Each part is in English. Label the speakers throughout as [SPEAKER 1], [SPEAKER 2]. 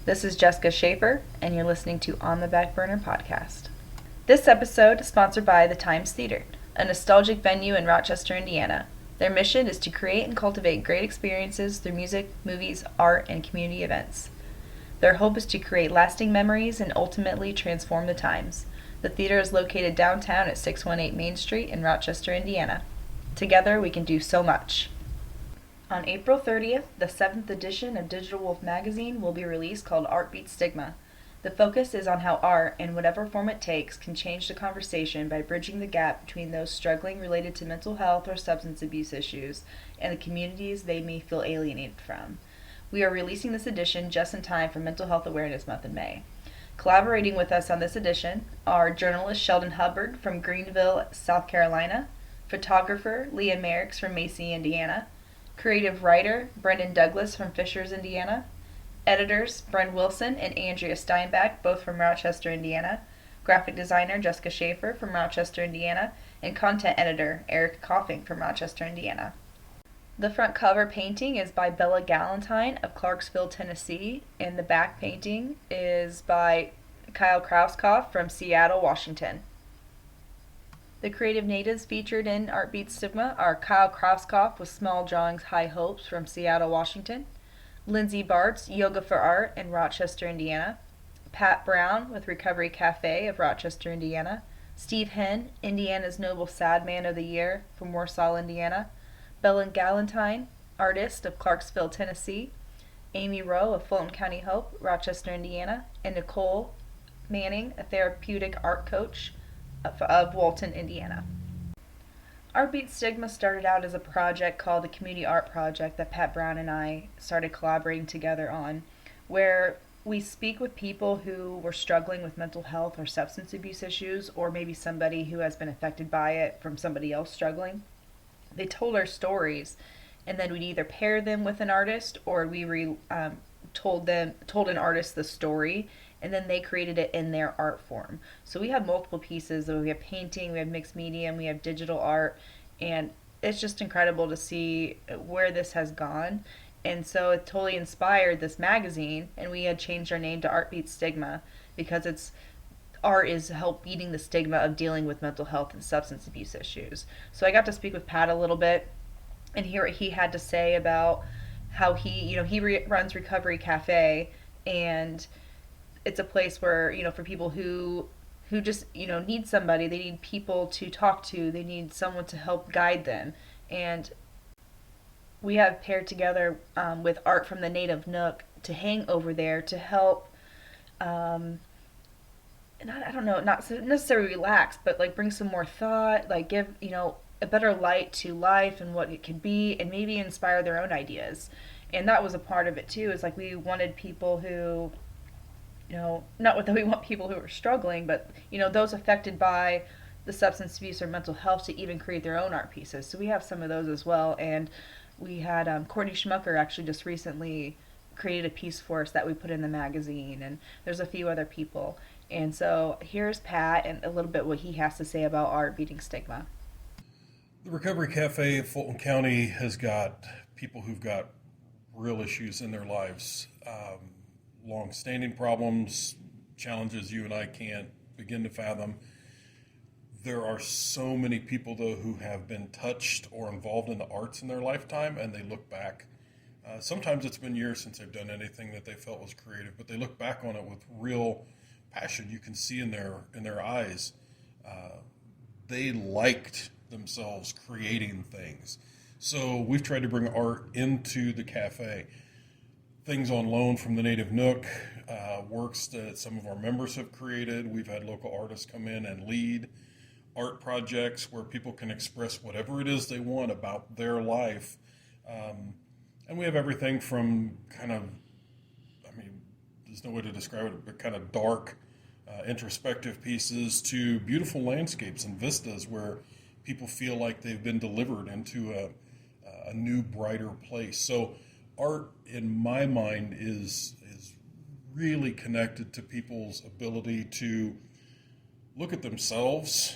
[SPEAKER 1] This is Jessica Shafer, and you're listening to On the Back Burner podcast. This episode is sponsored by the Times Theater, a nostalgic venue in Rochester, Indiana. Their mission is to create and cultivate great experiences through music, movies, art, and community events. Their hope is to create lasting memories and ultimately transform the times. The theater is located downtown at 618 Main Street in Rochester, Indiana. Together, we can do so much. On April 30th, the 7th edition of Digital Wolf magazine will be released called Art Beat Stigma. The focus is on how art, in whatever form it takes, can change the conversation by bridging the gap between those struggling related to mental health or substance abuse issues and the communities they may feel alienated from. We are releasing this edition just in time for Mental Health Awareness Month in May. Collaborating with us on this edition are journalist Sheldon Hubbard from Greenville, South Carolina, photographer Leah Merricks from Macy, Indiana, creative writer Brendan Douglas from Fishers, Indiana, editors Bren Wilson and Andrea Steinbach, both from Rochester, Indiana, graphic designer Jessica Shafer from Rochester, Indiana, and content editor Eric Coffing from Rochester, Indiana. The front cover painting is by Bella Galentine of Clarksville, Tennessee, and the back painting is by Kyle Krauskopf from Seattle, Washington. The creative natives featured in Art Beat Stigma are Kyle Krauskopf with Small Drawings High Hopes from Seattle, Washington, Lindsay Bartz, Yoga for Art in Rochester, Indiana, Pat Brown with Recovery Cafe of Rochester, Indiana, Steve Henn, Indiana's Noble Sad Man of the Year from Warsaw, Indiana, Bella Galentine, artist of Clarksville, Tennessee, Amy Rowe of Fulton County Hope, Rochester, Indiana, and Nicole Manning, a therapeutic art coach of Walton, Indiana. Art Beat Stigma started out as a project called the Community Art Project that Pat Brown and I started collaborating together on, where we speak with people who were struggling with mental health or substance abuse issues, or maybe somebody who has been affected by it from somebody else struggling. They told our stories, and then we'd either pair them with an artist, or we told an artist the story, and then they created it in their art form. So we have multiple pieces. We have painting, we have mixed medium, we have digital art, and it's just incredible to see where this has gone. And so it totally inspired this magazine, and we had changed our name to Art Beat Stigma because art is help beating the stigma of dealing with mental health and substance abuse issues. So I got to speak with Pat a little bit and hear what he had to say about how he runs Recovery Cafe, and it's a place where, for people who just, need somebody, they need people to talk to, they need someone to help guide them. And we have paired together with art from the Native Nook to hang over there to help, and I don't know, not necessarily relax, but like bring some more thought, like give, a better light to life and what it could be, and maybe inspire their own ideas. And that was a part of it too, is like we wanted people who, not that we want people who are struggling, but, those affected by the substance abuse or mental health to even create their own art pieces. So we have some of those as well. And we had Courtney Schmucker actually just recently created a piece for us that we put in the magazine, and there's a few other people. And so here's Pat and a little bit what he has to say about art beating stigma.
[SPEAKER 2] The Recovery Cafe in Fulton County has got people who've got real issues in their lives. Long-standing problems, challenges you and I can't begin to fathom. There are so many people, though, who have been touched or involved in the arts in their lifetime, and they look back. Sometimes it's been years since they've done anything that they felt was creative, but they look back on it with real passion. You can see in their eyes. They liked themselves creating things. So we've tried to bring art into the cafe. Things on loan from the Native Nook, works that some of our members have created. We've had local artists come in and lead art projects where people can express whatever it is they want about their life. And we have everything from there's no way to describe it, but kind of dark, introspective pieces to beautiful landscapes and vistas where people feel like they've been delivered into a new, brighter place. So art, in my mind, is really connected to people's ability to look at themselves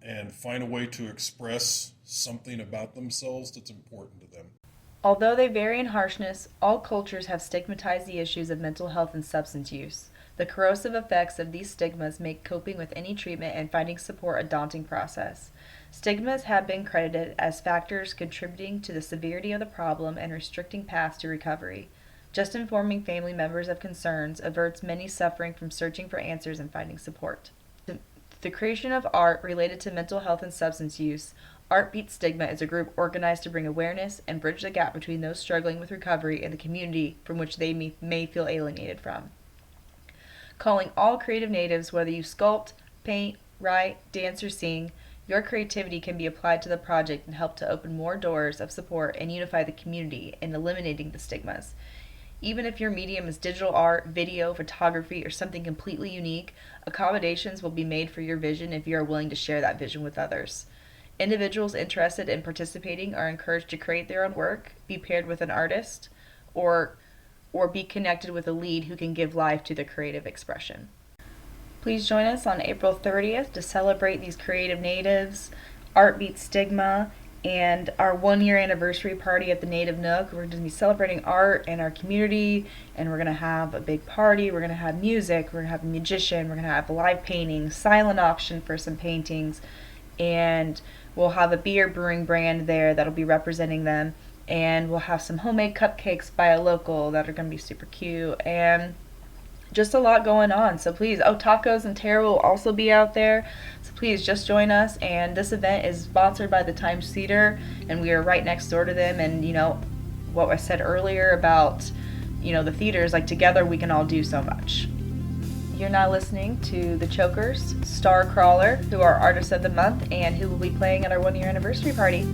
[SPEAKER 2] and find a way to express something about themselves that's important to them.
[SPEAKER 1] Although they vary in harshness, all cultures have stigmatized the issues of mental health and substance use. The corrosive effects of these stigmas make coping with any treatment and finding support a daunting process. Stigmas have been credited as factors contributing to the severity of the problem and restricting paths to recovery. Just informing family members of concerns averts many suffering from searching for answers and finding support. The creation of art related to mental health and substance use, Art Beat Stigma is a group organized to bring awareness and bridge the gap between those struggling with recovery and the community from which they may feel alienated from. Calling all creative natives, whether you sculpt, paint, write, dance, or sing, your creativity can be applied to the project and help to open more doors of support and unify the community in eliminating the stigmas. Even if your medium is digital art, video, photography, or something completely unique, accommodations will be made for your vision if you are willing to share that vision with others. Individuals interested in participating are encouraged to create their own work, be paired with an artist, or be connected with a lead who can give life to the creative expression. Please join us on April 30th to celebrate these creative natives, Art Beat Stigma, and our 1-year anniversary party at the Native Nook. We're going to be celebrating art and our community, and we're going to have a big party. We're going to have music, we're going to have a magician, we're going to have live painting, silent auction for some paintings, and we'll have a beer brewing brand there that'll be representing them, and we'll have some homemade cupcakes by a local that are going to be super cute, and just a lot going on. So please, tacos and Tara will also be out there, so please just join us. And this event is sponsored by the Times Theater, and we are right next door to them. And what I said earlier about the theaters, like, together we can all do so much. You're now listening to the Chokers, Star Crawler, who are Artists of the Month and who will be playing at our 1-year anniversary party.